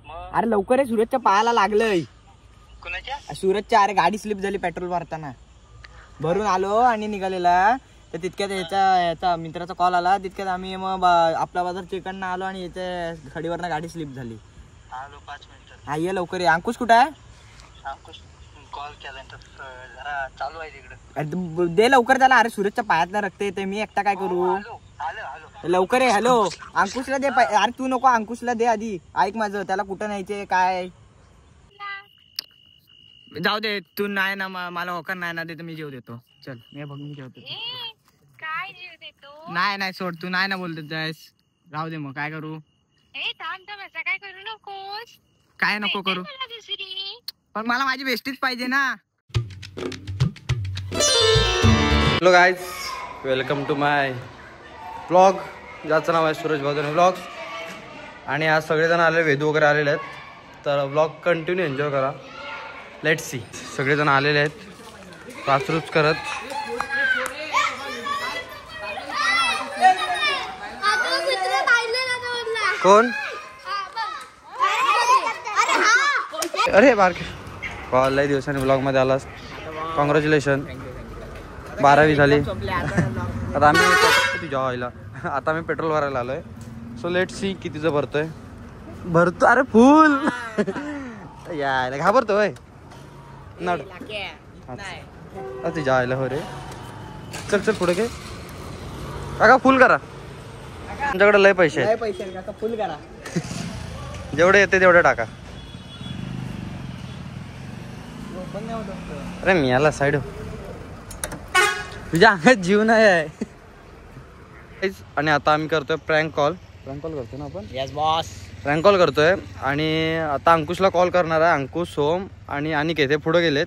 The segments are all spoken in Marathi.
अरे लवकर आहे, सूरजच्या पायाला लागलंय. सूरजच्या. अरे गाडी स्लिप झाली पेट्रोल भरताना. भरून आलो आणि निघालेला तर तितक्यात याचा मित्राचा कॉल आला. तितक्यात आम्ही मग आपला बाजार चिकन आलो आणि याच्या खडीवरनं गाडी स्लिप झाली. आलो 5 मिनिटं. हा ये लवकर ये. अंकुश कुठं आहे? अंकुश कॉल केला जरा चालू आहे तिकडे. दे लवकर त्याला. अरे सूरजच्या पायातनं रक्त येते, मी एकटा काय करू? लवकर आहे. हॅलो अंकुशला दे. अरे तू नको, अंकुशला दे आधी. ऐक माझं, त्याला कुठं न्यायचे काय? जाऊ दे तू. नाही ना मला होकार नाही ना देत, मी जेव देतो. चल मी बघ मी जेवतो. काय जीव देतो? नाही सोड, तू नाही ना बोलत जायस. राहू दे मग काय करू? काय करू नकोस. काय नको करू, पण मला माझी बेस्टीच पाहिजे ना. Hello guys, welcome to my blog, ज्याचं नाव आहे सूरज भादुनी ब्लॉग्स. आणि आज सगळेजण आले, वेदू वगैरे आलेले आहेत. तर ब्लॉग कंटिन्यू एन्जॉय करा. Let's see. सगळेजण आलेले आहेत राचरूच करत. कोण? अरे बारके लय दिवसांनी ब्लॉग मध्ये आलास. कॉंग्रॅच्युलेशन. 12वी झाली. आता आम्ही तुझ्या आईला आता आम्ही पेट्रोल भरायला आलोय. सो लेट सी कितीचं भरतोय. भरतो. अरे फुल यायला घाबरतोय नड. तुझ्या आईला हो रे. चल चल पुढे घे काका. फुल करा. तुमच्याकडे लय पैसे आहेत. फुल करा. जेवढे येते तेवढे टाका. अरे मी याला साईड तुझ्या अंगात जीव नाही आहे. आणि आता आम्ही करतोय प्रँक कॉल करतोय ना आपण. Yes boss. प्रँक कॉल करतोय आणि आता अंकुशला कॉल करणार आहे. अंकुश, सोम आणि अनिकेत हे पुढे गेलेत.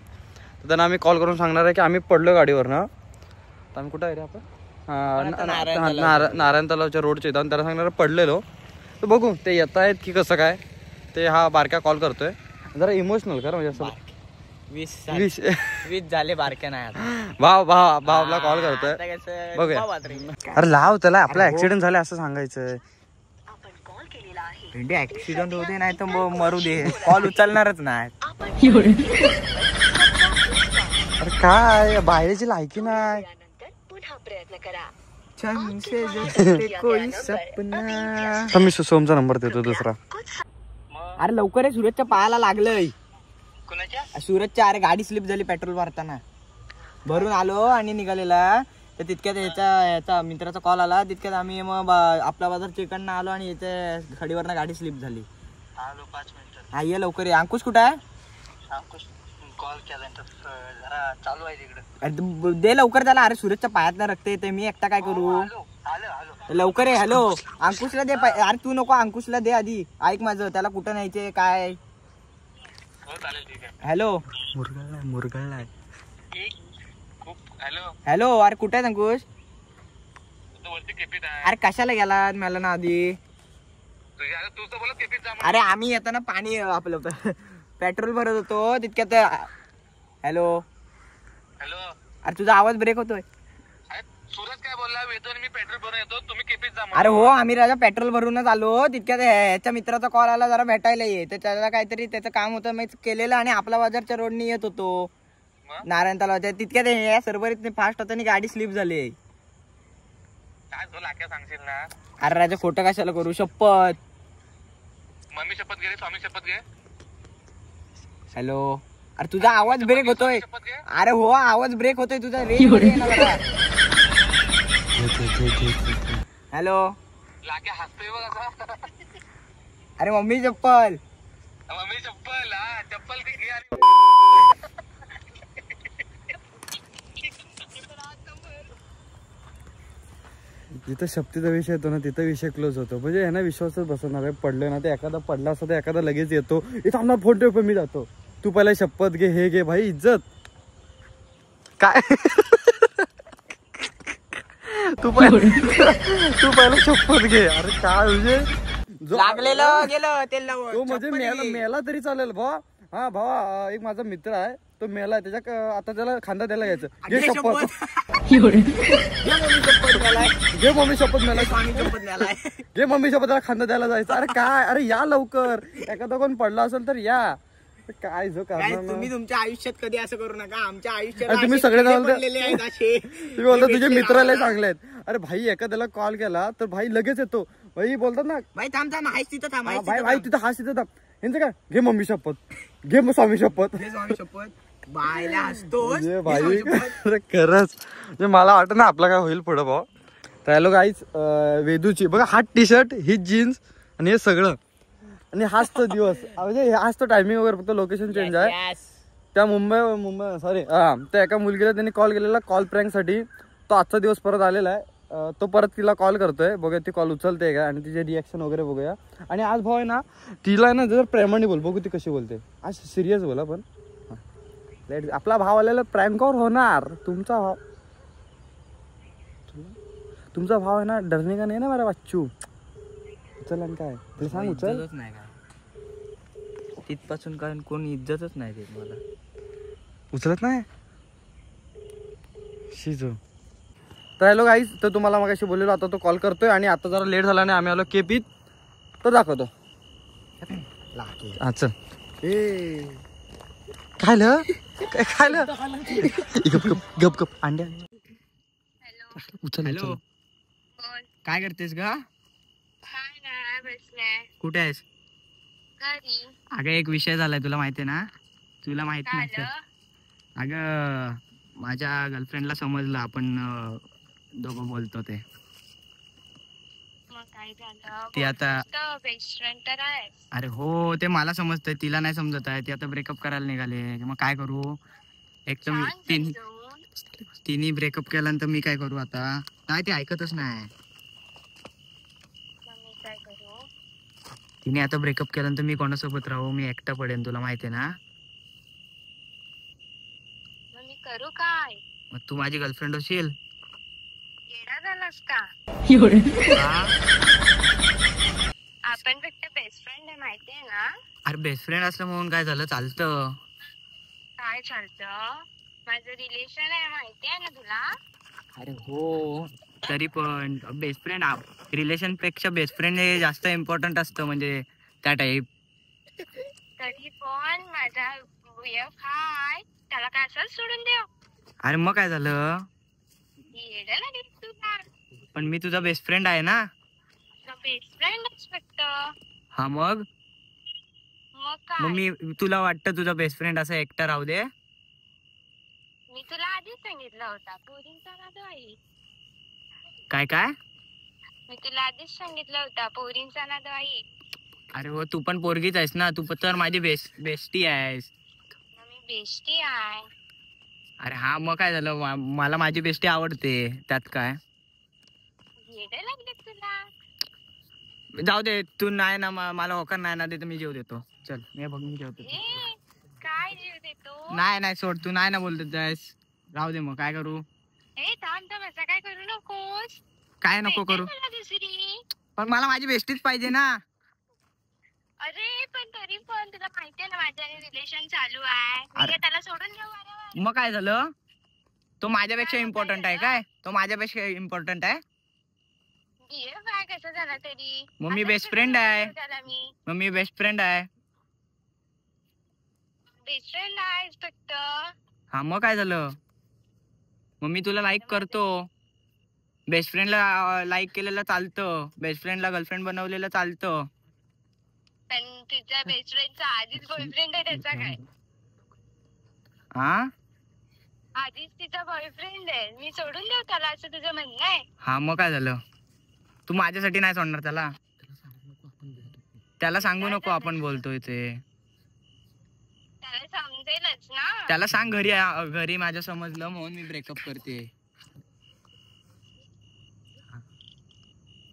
तर त्यांना आम्ही कॉल करून सांगणार आहे की आम्ही पडलो गाडीवरनं. तर आम्ही कुठं आहे रे आपण? नारायण तलावच्या रोडच्या इथं. त्याला सांगणार पडलेलो. तर बघू ते येत आहेत की कसं काय ते. हा बारक्या कॉल करतोय. जरा इमोशनल कर म्हणजे असं. 20 झाले बारक्या नाही. भावला कॉल करतोय. बघूया. अरे लाव त्याला. आपला ऍक्सिडेंट झाला असं सांगायचं. ऍक्सिडेंट होते नाही तर मरू दे. कॉल उचलणारच नाही. अरे काय बाहेरची लायकी नाही. मी सोमचा नंबर देतो दुसरा. अरे लवकर आहे, सूरजच्या पायाला लागलंय. सूरजच्या. अरे गाडी स्लिप झाली पेट्रोल भरताना. भरून आलो आणि निघालेला तर तितक्यात याचा मित्राचा कॉल आला. तितक्यात आम्ही मग आपला बाजार चिकन आलो आणि याच्या खडीवरनं गाडी स्लिप झाली. आलो 5 मिनिटं. हा ये लवकर ये. अंकुश कुठं आहे? अंकुश कॉल केला जरा चालू आहे तिकडे. अरे दे लवकर त्याला. अरे सूरजच्या पायातनं रक्त येते, मी एकटा काय करू? लवकर आहे. हॅलो अंकुशला दे. अरे तू नको, अंकुशला दे आधी. ऐक माझं, त्याला कुठं न्यायचे काय? हॅलो मुरगळलाय. हॅलो. अरे कुठे आहे अंकुश? अरे कशाला गेला मला ना आधी? अरे आम्ही येताना पाणी आपलं पेट्रोल भरत होतो तितक्यात. हॅलो. अरे तुझा आवाज ब्रेक होतोय. सूरज काय बोलला? मी पेट्रोल भरून येतो, तुम्ही केपीत जा. अरे हो आम्ही राजा पेट्रोल भरूनच आलो. तितक्यात ह्याच्या मित्राचा कॉल आला जरा भेटायला ये. तर त्याला काहीतरी त्याचं काम होतं मी केलेलं आणि आपला बाजारच्या रोडने येत होतो नारायण तलावाच्या. तितक्यात या सर्वरीत फास्ट होता आणि गाडी स्लिप झाली. काय सांगशील ना? अरे राजा खोटं कशाला करू? शपथ. मम्मी शपथ घे, स्वामी शपथ घे. हॅलो. अरे तुझा आवाज ब्रेक होतोय. अरे हो आवाज ब्रेक होतोय तुझा. हॅलो. हसतोय बघ. अरे मम्मी चप्पल. मम्मी चप्पल. चप्पल ती घे. जिथं शक्तीचा विषय येतो ना तिथं विषय क्लोज होतो. म्हणजे ह्यांना विश्वासच बसवणार आहे. पडलं ना ते एखादा पडला असता तर एखादा लगेच येतो. इथं आम्हाला फोन ठेव पण मी जातो. तू पहिला शपथ घे, हे घे भाई. इज्जत काय? तू पहिला शपथ घे. अरे काय म्हणजे लागलेलं गेलं तेल. तो म्हणजे मेला तरी चालेल भावा. हा भावा एक माझा मित्र आहे तो मेला. त्याच्या आता त्याला खांदा द्यायला घ्यायचं. घे शपथ. घे मम्मी शपथ मला स्वामी शपथ न्यालाय. घे मम्मी शपथ त्याला खांदा द्यायला जायचं. अरे काय, अरे या लवकर, एखादा कोण पडला असेल तर या. काय जो काय करणार तुम्ही मग? तुमच्या आयुष्यात कधी असं करू नका. आमच्या आयुष्यात अरे तुम्ही सगळे जाऊन असे तुम्ही बोलता तुझे मित्राला चांगले आहेत. अरे भाई एखाद्याला कॉल केला तर भाई लगेच येतो. भाई बोलतात ना, भाई थांब थांब, हायच तिथं थांब, हायच भाई तिथं भाई थांब. तिथं हाच तिथं थांब. यांचं काय, घे मम्मी शपथ, घे मग स्वामी शपथ. हे स्वामी शपथ बायला हसतोस. म्हणजे हे भाई स्वामी शपथ. अरे खरंच म्हणजे मला वाटतं ना आपला काय होईल पुढं भाऊ. तर हॅलो गाईज, वेदूची बघा हा टी शर्ट, ही जीन्स आणि हे सगळं, आणि हाच तो दिवस, म्हणजे हाच तो टायमिंग वगैरे, फक्त लोकेशन चेंज आहे. Yes. त्या मुंबई सॉरी त्या एका मुलगीला त्यांनी कॉल केलेला कॉल प्रँक साठी. तो आजचा दिवस परत आलेला आहे. तो परत तिला कॉल करतोय, बघूया ती कॉल उचलते का आणि तिचे रिॲक्शन वगैरे बघूया. आणि आज भाऊ आहे ना, तिला ना जर प्रेमाने बोल, बघू ती कशी बोलते. आज सिरियस बोला पण आपला भाव आलेला प्रँकवर होणार. तुमचा भाव आहे ना, डरणे का नाही ना मला बच्चू. उचल आणि काय तुला सांग, उचल. इज्जतच नाही काय तिथपासून, कारण कोण इज्जतच नाही देत मला. उचलत नाही शिजो. तर हॅलो गाईज, तर तुम्हाला मग अशी बोललेलो, आता तो कॉल करतोय आणि आता जरा लेट झाला आणि आम्ही आलो केपीत, तर दाखवतो. अच्छा खायलं काय खायलं, गप गप गप गप अंड्या उचल. हॅलो, बोल. काय करतेस ग? काय नाही बसले कुठे आहेस? घरी. अगं एक विषय झालाय, तुला माहिती आहे ना? तुला माहित काय नाही तर. झालं? अगं माझ्या गर्लफ्रेंडला समजलं आपण दोघं बोलतो ते. मग काय झालं? ती आता, बेस्ट फ्रेंड तर आहे. अरे हो ते मला समजतंय, तिला नाही समजत आहे. ती आता ब्रेकअप करायला निघाले. मग काय करू? एक तर तिने ब्रेकअप केल्यानंतर मी काय करू आता? नाही ते ऐकतच नाही. मी काय करू? तिने आता ब्रेकअप केल्यानंतर मी कोणासोबत राहू? मी एकटा पडेन, तुला माहिती आहे ना? मग मी करू काय? मग तू माझी गर्लफ्रेंड होशील? येडा झालास का? हा? आपण फक्त बेस्ट फ्रेंड आहे, माहितीये ना? अरे बेस्ट फ्रेंड असलं म्हणून काय झालं, चालतं. काय चालतं? माझं रिलेशन आहे, माहितीये ना तुला? अरे हो, तरी पण बेस्ट फ्रेंड, रिलेशन पेक्षा बेस्ट फ्रेंड हे जास्त इम्पॉर्टंट असतं, म्हणजे त्या टाईप. तरी पण माझा वेफ हाय, त्याला काय असं सोडून देऊ? अरे मग काय झालं? येडा लागेल तुला. पण मी तुझा बेस्ट फ्रेंड आहे ना? बेस्ट फ्रेंडच फक्त. हा मग मग मग काय? मी, तुला वाटतं तुझा बेस्ट फ्रेंड असं एकटा राहू दे? मी तुला आधीच सांगितलं होता, पोरींचा नाद आहे. काय काय? मी तुला आधीच सांगितलं होता, पोरींचा नाद आहे. अरे हो, तू पण पोरगीच आहेस ना, तू तर माझी बेस्टी आहेस. मी बेस्टी आहे. अरे हा मग काय झालं, मला माझी बेस्टी आवडते, त्यात काय? येडे लागले तुला. जाऊ दे, तू नाही ना, मला होकार नाही ना देत, मी जेव देतो. चल मी बघ, मी जेवतो. ए, काय जीव देतो? नाही सोड, तू नाही ना बोलत जायस. राहू दे, मग काय करू? ए थांब थांब, असं काय करू नकोस. काय नको करू? भेटेल मला दुसरी. पण मला माझी बेस्टीच पाहिजे ना. अरे पण तरी पण तुला माहितीये ना माझं रिलेशन चालू आहे. मी काय त्याला सोडून देऊ बरोबर? मग काय झालं? तो माझ्यापेक्षा इम्पॉर्टंट आहे काय? तो माझ्यापेक्षा इम्पॉर्टंट आहे? ये काय कसं झालं तरी. मग मी आता बेस्ट कसं फ्रेंड आहे. बोलतो त्याला मी मग मी बेस्ट फ्रेंड आहे. बेस्ट फ्रेंड आहे फक्त. हा मग काय झालं? मग मी तुला लाईक करतो. बेस्ट फ्रेंडला लाईक केलेलं चालतं, बेस्ट फ्रेंडला गर्लफ्रेंड बनवलेलं चालतं. पण तिच्या बेस्ट फ्रेंडचा आधीच बॉयफ्रेंड आहे, त्याचा काय? हा आधीच तिचा बॉयफ्रेंड आहे, मी सोडून देऊ त्याला असं तुझं म्हणणं आहे? हा मग काय झालं? तू माझ्यासाठी नाही सोडणार त्याला? त्याला सांगू नको आपण बोलतोय ते. त्याला समजेलच ना. त्याला सांग घरी माझ्या समजलं म्हणून मी ब्रेकअप करते.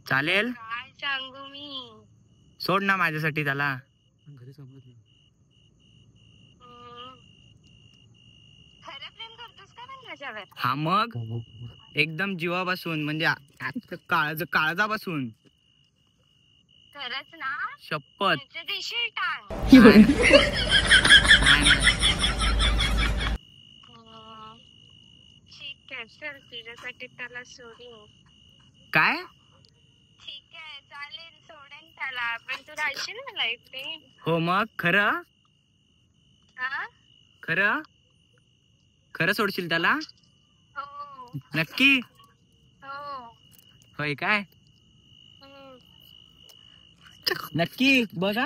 चालेल? काय सांगू मी? सोड ना माझ्यासाठी त्याला. खरं प्रेम करतोस का पण माझ्यावर? हा मग एकदम जीवापासून, म्हणजे काळजापासून. खरंच ना? शपथ. त्याच्या दिशेल टांग. ठीक आहे, चल तुझ्यासाठी त्याला सोडीन. काय ठीक आहे चालेल सोडेन त्याला, पण तू राहशील ना लाईफ टाईम? हो मग खरं हा खरं खरं सोडशील त्याला? हो नक्की? हो. होय काय? हम्म. नक्की बघा.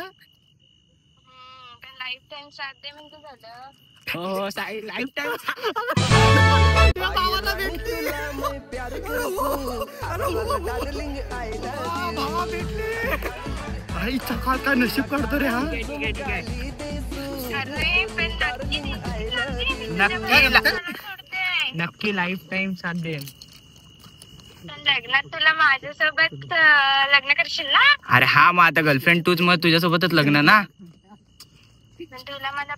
पण लाईफ टाइम साथ दे म्हणजे झालं. हो लाईफ टाइम. आईचा काय नशीब काढतो रे हा. ठीक आहे अरे पण नक्की लाईफ टाइम साथ दे. पण लग्नात तुला माझ्यासोबत लग्न करशील ना? अरे हा मग आता गर्लफ्रेंड तूच, मग तुझ्यासोबतच लग्न ना. पण तुला मला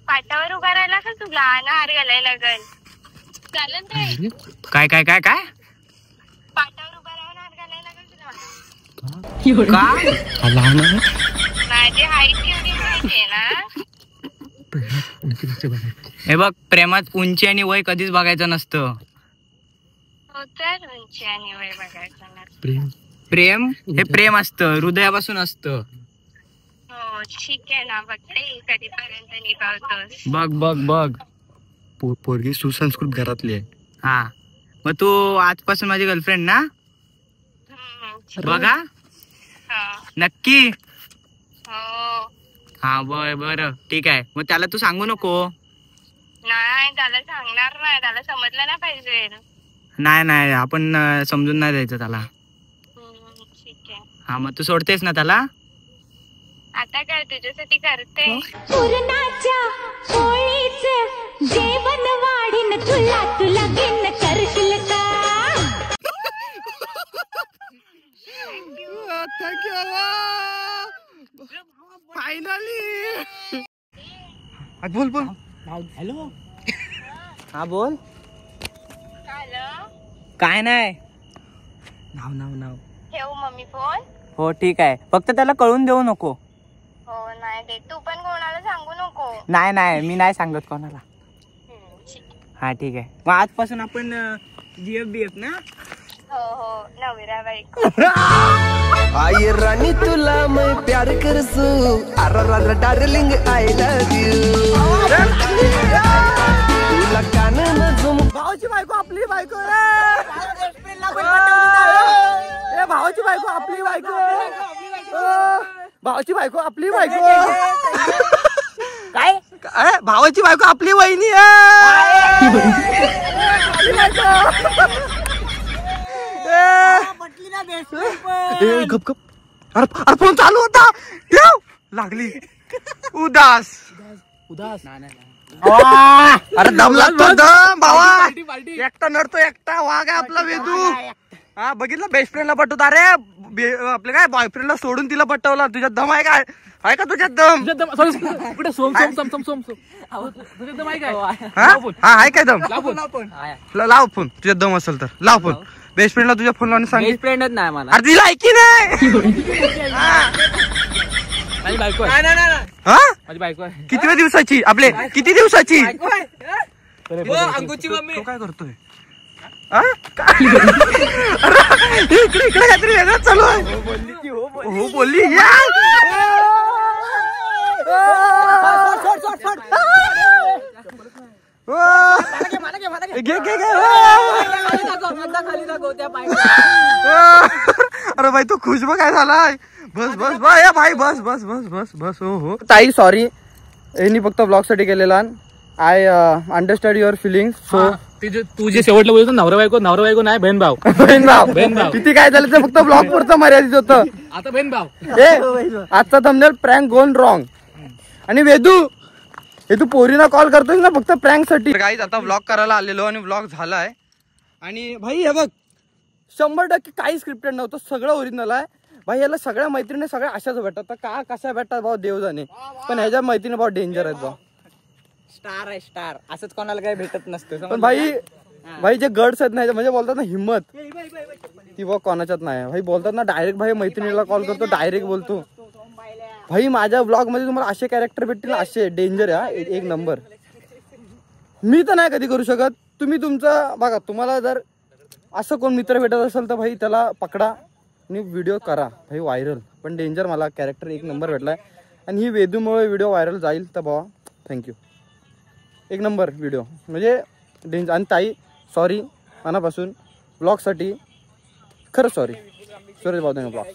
पाटावर उभा राहिला का तू लहान हार घालायला लागल? चालेल रे? काय काय काय काय पाटावर उभा राहून हार घालायला लागल तुला? का लहान माझी हाईट एवढी माहितीये ना. हे बघ, प्रेमात उंची आणि वय कधीच बघायचं नसतं. हो तर उंची आणि वय बघायचं ना. प्रेम हे प्रेम असतं, हृदयापासून असतं. हो ठीक आहे ना, बघते कधीपर्यंत निभावतोस. बघ बघ बघ, पोरगी सुसंस्कृत घरातली आहे. हा मग तू आजपासून माझी गर्लफ्रेंड ना? बघा हो नक्की. हो. हा बरं ठीक आहे. मग त्याला तू सांगू नको. नाही त्याला सांगणार नाही, त्याला समजलं ना पाहिजे. नाही आपण समजून नाही द्यायचं त्याला. ठीक आहे. हा मग तू सोडतेस ना त्याला? आता काय तुझ्यासाठी करते. पुरणाच्या पोळीचं जेवण वाढीन तू लगीन करशील का? फायनली. बोल हॅलो. हा बोल. काय काय नाही. नाव ठेवू मम्मी फोन? हो ठीक आहे, फक्त त्याला कळून देऊ नको. हो नाही दे, तू पण कोणाला सांगू नको. नाही मी नाही सांगत कोणाला. ठीक. हा ठीक आहे. मग आजपासून आपण GF ना? हो नवरा बायको. आई राणी तुला मैं प्यार करसू, अरे डार्लिंग आय लव यू. तुला कान झुम. भावाची बायको आपली बायको. भावाची बायको आपली बायको. भावाची बायको आपली बायको. काय भावाची बायको आपली वहिनी गप अरे फोन चालू होता. लागली उदास. अरे दम लागतो दम भावा. एकटा नडतो एकटा. वाघ आहे आपला वेदू. हा बघितलं, बेस्ट फ्रेंडला पटवत. अरे आपल्या काय बॉयफ्रेंडला सोडून तिला पटवला. तुझ्यात दम आहे काय? आहे का तुझ्यात दम? हा आहे काय दम? लाव फोन. तुझ्यात दम असेल तर लाव फोन. बेस्ट फ्रेंडला तुझ्या फोन लावून सांग. बेस्ट फ्रेंडच नाही मला. अरे तिला ऐकी नाही. माझी बायको आहे. हा माझी बायको आहे. किती दिवसाची? आपले किती दिवसाची? अंकुची मम्मी. तो काय करतोय? इकडे काहीतरी वेगळंच चालू आहे. हो बोलली. अरे भाई तू खुश बघ काय झालाय. बस भाई बस. हो ताई सॉरी, यांनी फक्त ब्लॉग साठी केलेला. I understand your feelings. So तू जे शेवटला बोलतो नवरा बायको नाही बहीण भाव. किती काय झालं ते फक्त ब्लॉग पुरतं मर्यादित होतं. आता बहीण भाव. आजचा थंबनेल प्रँक गोन रॉंग. आणि वेदू तू पोरीना कॉल करतोय ना फक्त प्रँक साठी. गाईज आता ब्लॉग करायला आलेलो आणि ब्लॉग झालाय. आणि भाई हे बघ 100% काही स्क्रिप्टेड नव्हतं, सगळं ओरिजिनल आहे. भाई याला सगळ्या मैत्रिणी सगळ्या अशाच भेटतात. तर का कशा भेटतात भाऊ देव जाणे. पण ह्याच्या मैत्रिणी भाऊ डेंजर आहेत भाऊ. स्टार आहे स्टार. असंच कोणाला काही भेटत नसतं. पण भाई जे गड्स आहेत ना, म्हणजे बोलतात ना हिम्मत, ती बघ कोणाच्यात नाही. भाई बोलतात ना डायरेक्ट भाई मैत्रिणीला कॉल करतो, डायरेक्ट बोलतो. भाई माझ्या ब्लॉग मध्ये तुम्हाला असे कॅरेक्टर भेटतील, असे डेंजर आहे. एक नंबर. मी तर नाही कधी करू शकत, तुम्ही तुमचा बघा, तुम्हाला जर असं कोण मित्र भेटत असेल तर भाई त्याला पकडा आणि व्हिडिओ करा भाई व्हायरल. पण डेंजर मला कॅरेक्टर एक नंबर भेटलाय आणि ही वेदूमुळे व्हिडिओ व्हायरल जाईल तर भावा थँक्यू. एक नंबर व्हिडिओ म्हणजे डेंजर. आणि ताई सॉरी मनापासून ब्लॉगसाठी खरंच सॉरी भाऊ ब्लॉग.